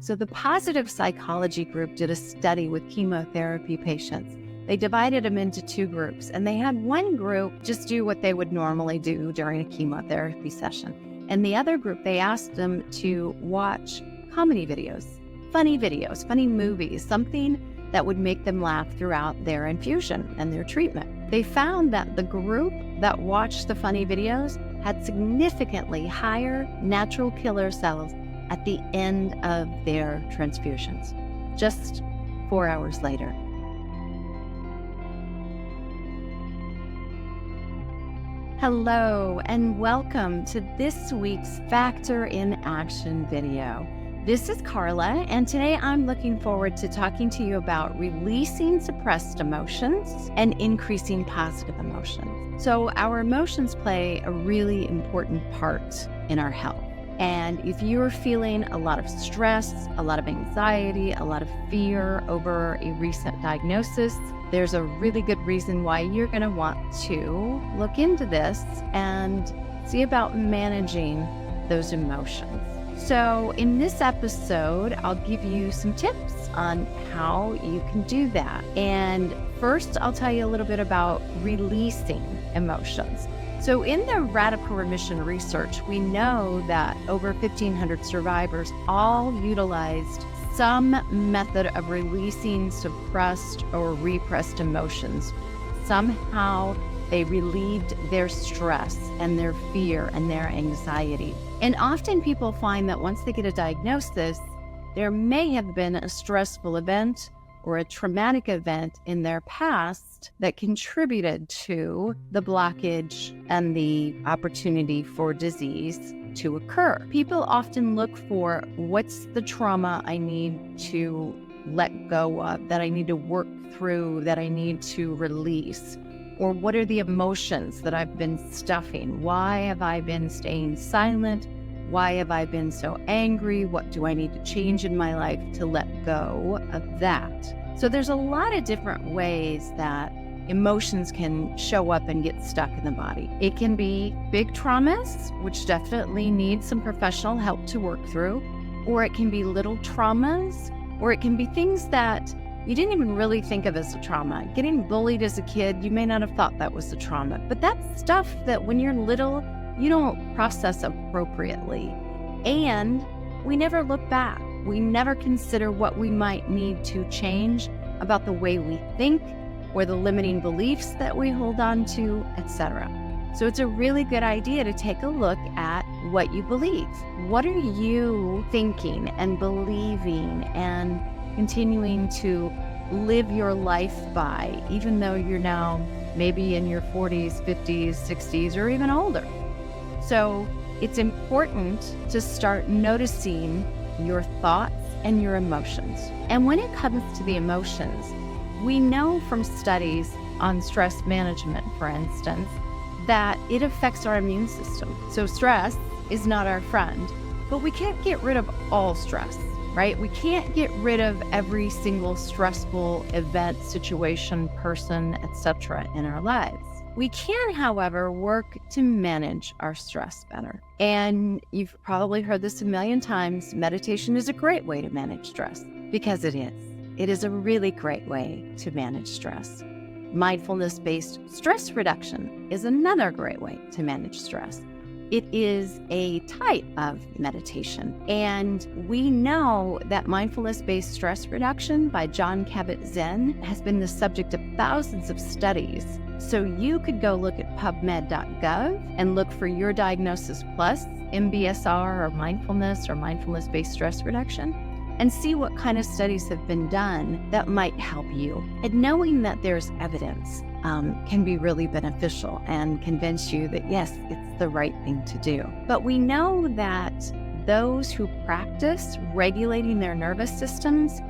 So the positive psychology group did a study with chemotherapy patients. They divided them into two groups, and they had one group just do what they would normally do during a chemotherapy session. And the other group, they asked them to watch comedy videos, funny movies, something that would make them laugh throughout their infusion and their treatment. They found that the group that watched the funny videos had significantly higher natural killer cells at the end of their transfusions, just 4 hours later. Hello, and welcome to this week's Factor in Action video. This is Karla, and today I'm looking forward to talking to you about releasing suppressed emotions and increasing positive emotions. So our emotions play a really important part in our health. And if you're feeling a lot of stress, a lot of anxiety, a lot of fear over a recent diagnosis, there's a really good reason why you're going to want to look into this and see about managing those emotions. So in this episode, I'll give you some tips on how you can do that. And first, I'll tell you a little bit about releasing emotions. So in the radical remission research, we know that over 1,500 survivors all utilized some method of releasing suppressed or repressed emotions. Somehow they relieved their stress and their fear and their anxiety. And often people find that once they get a diagnosis, there may have been a stressful event or a traumatic event in their past that contributed to the blockage and the opportunity for disease to occur. People often look for what's the trauma I need to let go of, that I need to work through, that I need to release, or what are the emotions that I've been stuffing? Why have I been staying silent? Why have I been so angry? What do I need to change in my life to let go of that? So there's a lot of different ways that emotions can show up and get stuck in the body. It can be big traumas, which definitely need some professional help to work through, or it can be little traumas, or it can be things that you didn't even really think of as a trauma. Getting bullied as a kid, you may not have thought that was a trauma, but that's stuff that when you're little, you don't process appropriately. And we never look back. We never consider what we might need to change about the way we think or the limiting beliefs that we hold on to, etc. So it's a really good idea to take a look at what you believe. What are you thinking and believing and continuing to live your life by, even though you're now maybe in your 40s, 50s, 60s, or even older? So it's important to start noticing your thoughts and your emotions. And when it comes to the emotions, we know from studies on stress management, for instance, that it affects our immune system. So stress is not our friend, but we can't get rid of all stress, right? We can't get rid of every single stressful event, situation, person, etc. in our lives. We can, however, work to manage our stress better. And you've probably heard this a million times. Meditation is a great way to manage stress, because it is. It is a really great way to manage stress. Mindfulness-based stress reduction is another great way to manage stress. It is a type of meditation. And we know that mindfulness-based stress reduction by Jon Kabat-Zinn has been the subject of thousands of studies. So you could go look at pubmed.gov and look for your diagnosis plus MBSR or mindfulness-based stress reduction, and see what kind of studies have been done that might help you. And knowing that there's evidence can be really beneficial and convince you that, yes, it's the right thing to do. But we know that those who practice regulating their nervous systems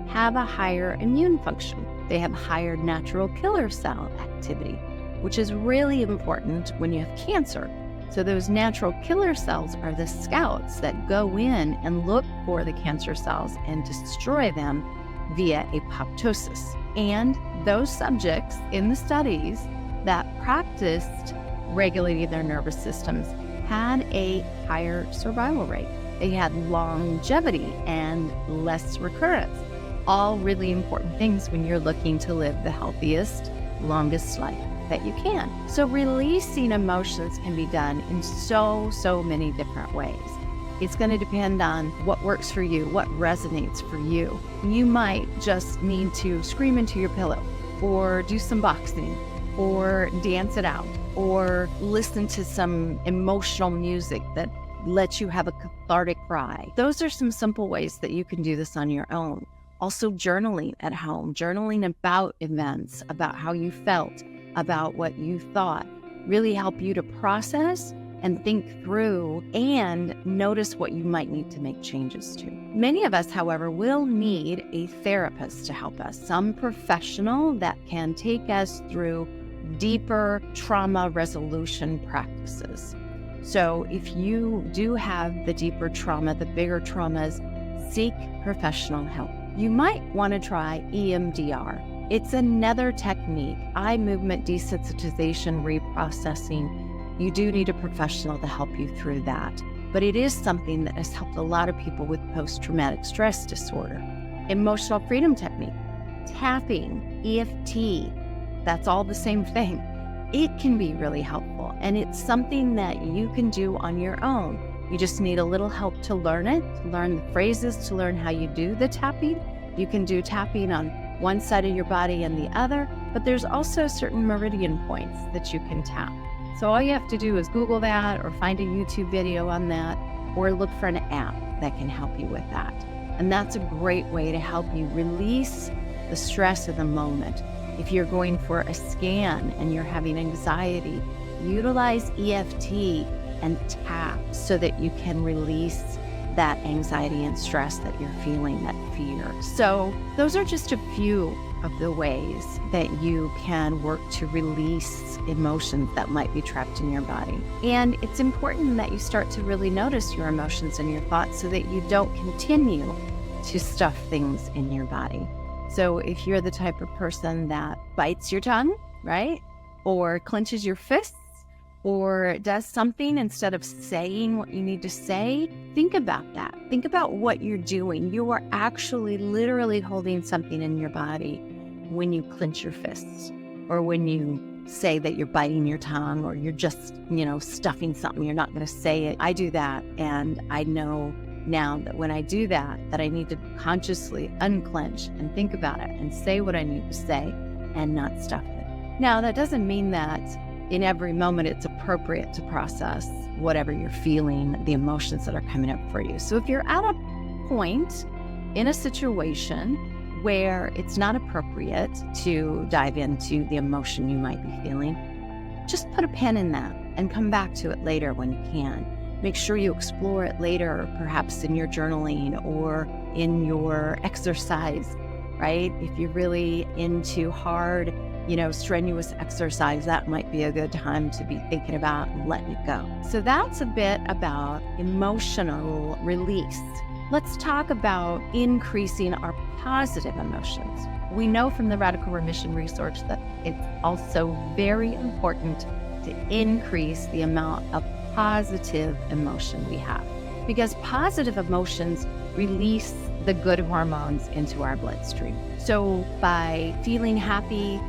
have a higher immune function. They have higher natural killer cell activity, which is really important when you have cancer. So those natural killer cells are the scouts that go in and look for the cancer cells and destroy them via apoptosis. And those subjects in the studies that practiced regulating their nervous systems had a higher survival rate. They had longevity and less recurrence. All really important things when you're looking to live the healthiest, longest life that you can. So releasing emotions can be done in so many different ways. It's going to depend on what works for you, what resonates for you. You might just need to scream into your pillow, or do some boxing, or dance it out, or listen to some emotional music that lets you have a cathartic cry. Those are some simple ways that you can do this on your own. Also, journaling at home, journaling about events, about how you felt, about what you thought, really help you to process and think through and notice what you might need to make changes to. Many of us, however, will need a therapist to help us, some professional that can take us through deeper trauma resolution practices. So if you do have the deeper trauma, the bigger traumas, seek professional help. You might want to try EMDR. It's another technique, eye movement desensitization reprocessing. You do need a professional to help you through that. But it is something that has helped a lot of people with post-traumatic stress disorder. Emotional freedom technique, tapping, EFT, that's all the same thing. It can be really helpful, and it's something that you can do on your own. You just need a little help to learn it, to learn the phrases, to learn how you do the tapping. You can do tapping on one side of your body and the other, but there's also certain meridian points that you can tap. So all you have to do is Google that, or find a YouTube video on that, or look for an app that can help you with that. And that's a great way to help you release the stress of the moment. If you're going for a scan and you're having anxiety, utilize EFT and tap so that you can release that anxiety and stress that you're feeling, that fear. So those are just a few of the ways that you can work to release emotions that might be trapped in your body. And it's important that you start to really notice your emotions and your thoughts so that you don't continue to stuff things in your body. So if you're the type of person that bites your tongue, right? Or clenches your fists, or does something instead of saying what you need to say, think about that. Think about what you're doing. You are actually literally holding something in your body when you clench your fists, or when you say that you're biting your tongue, or you're just, stuffing something. You're not going to say it. I do that, and I know now that when I do that I need to consciously unclench and think about it and say what I need to say and not stuff it. Now, that doesn't mean that in every moment it's appropriate to process whatever you're feeling, the emotions that are coming up for you. So if you're at a point in a situation where it's not appropriate to dive into the emotion you might be feeling, just put a pin in that and come back to it later when you can. Make sure you explore it later, perhaps in your journaling or in your exercise, right? If you're really into hard, strenuous exercise, that might be a good time to be thinking about letting it go. So that's a bit about emotional release. Let's talk about increasing our positive emotions. We know from the Radical Remission research that it's also very important to increase the amount of positive emotion we have, because positive emotions release the good hormones into our bloodstream. So by feeling happy,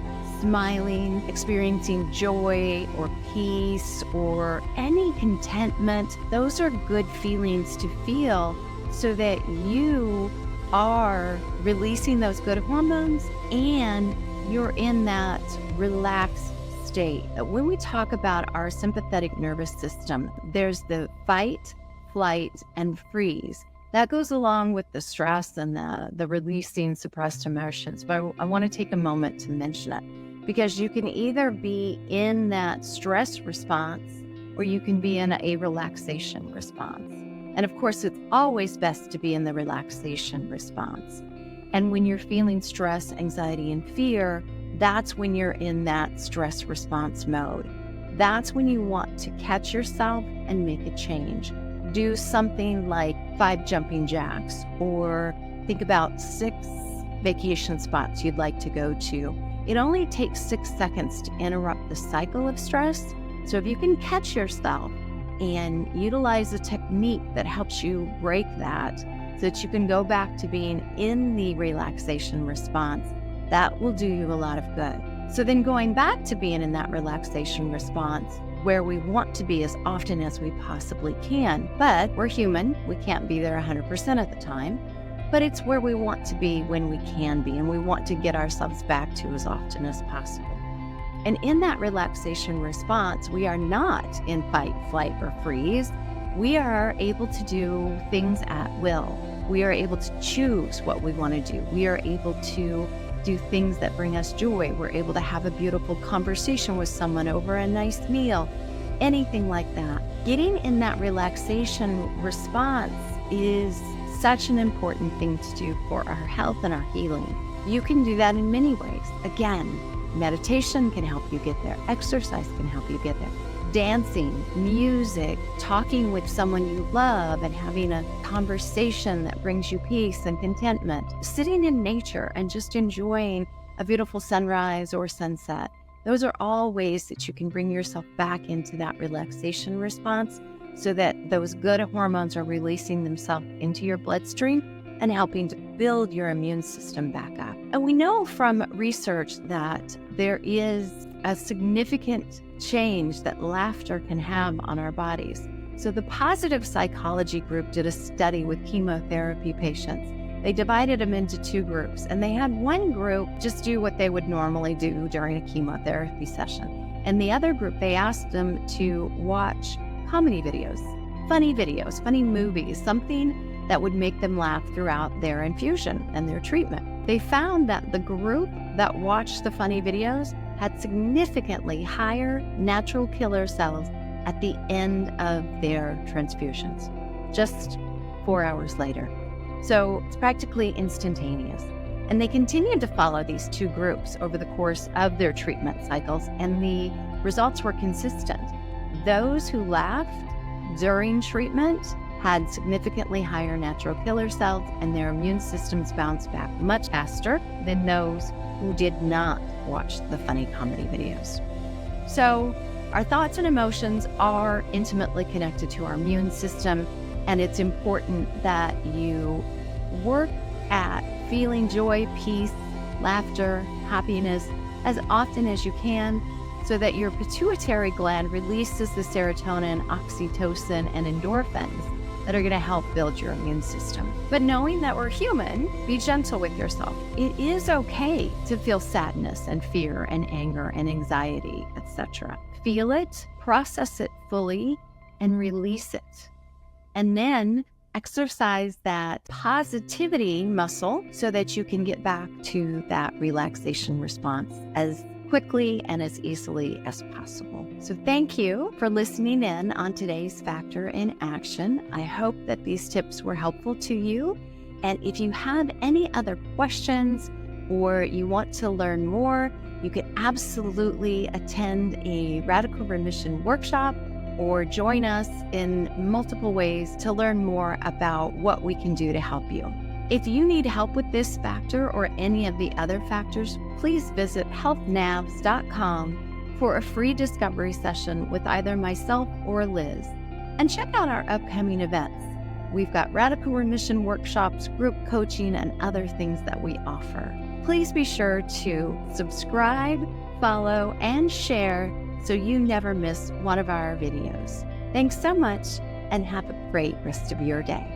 smiling, experiencing joy or peace or any contentment, those are good feelings to feel, so that you are releasing those good hormones and you're in that relaxed state. When we talk about our sympathetic nervous system, there's the fight, flight, and freeze. That goes along with the stress and the releasing suppressed emotions. But I want to take a moment to mention it, because you can either be in that stress response or you can be in a relaxation response. And of course, it's always best to be in the relaxation response. And when you're feeling stress, anxiety, and fear, that's when you're in that stress response mode. That's when you want to catch yourself and make a change. Do something like 5 jumping jacks, or think about 6 vacation spots you'd like to go to. It only takes 6 seconds to interrupt the cycle of stress. So if you can catch yourself and utilize a technique that helps you break that so that you can go back to being in the relaxation response, that will do you a lot of good. So then going back to being in that relaxation response where we want to be as often as we possibly can, but we're human, we can't be there 100% of the time, but it's where we want to be when we can be, and we want to get ourselves back to as often as possible. And in that relaxation response, we are not in fight, flight, or freeze. We are able to do things at will. We are able to choose what we want to do. We are able to do things that bring us joy. We're able to have a beautiful conversation with someone over a nice meal, anything like that. Getting in that relaxation response is such an important thing to do for our health and our healing. You can do that in many ways. Again, meditation can help you get there. Exercise can help you get there. Dancing, music, talking with someone you love and having a conversation that brings you peace and contentment. Sitting in nature and just enjoying a beautiful sunrise or sunset. Those are all ways that you can bring yourself back into that relaxation response so that those good hormones are releasing themselves into your bloodstream and helping to build your immune system back up. And we know from research that there is a significant change that laughter can have on our bodies. So the positive psychology group did a study with chemotherapy patients. They divided them into two groups, and they had one group just do what they would normally do during a chemotherapy session. And the other group, they asked them to watch comedy videos, funny movies, something that would make them laugh throughout their infusion and their treatment. They found that the group that watched the funny videos had significantly higher natural killer cells at the end of their transfusions, just 4 hours later. So it's practically instantaneous. And they continued to follow these two groups over the course of their treatment cycles, and the results were consistent. Those who laughed during treatment had significantly higher natural killer cells, and their immune systems bounced back much faster than those who did not watch the funny comedy videos. So our thoughts and emotions are intimately connected to our immune system, and it's important that you work at feeling joy, peace, laughter, happiness as often as you can, so that your pituitary gland releases the serotonin, oxytocin, and endorphins that are going to help build your immune system. But knowing that we're human, be gentle with yourself. It is okay to feel sadness and fear and anger and anxiety, etc. Feel it, process it fully, and release it. And then exercise that positivity muscle so that you can get back to that relaxation response as quickly and as easily as possible. So thank you for listening in on today's Factor in Action. I hope that these tips were helpful to you. And if you have any other questions or you want to learn more, you can absolutely attend a radical remission workshop or join us in multiple ways to learn more about what we can do to help you. If you need help with this factor or any of the other factors, please visit healthnavs.com for a free discovery session with either myself or Liz. And check out our upcoming events. We've got radical remission workshops, group coaching, and other things that we offer. Please be sure to subscribe, follow, and share so you never miss one of our videos. Thanks so much, and have a great rest of your day.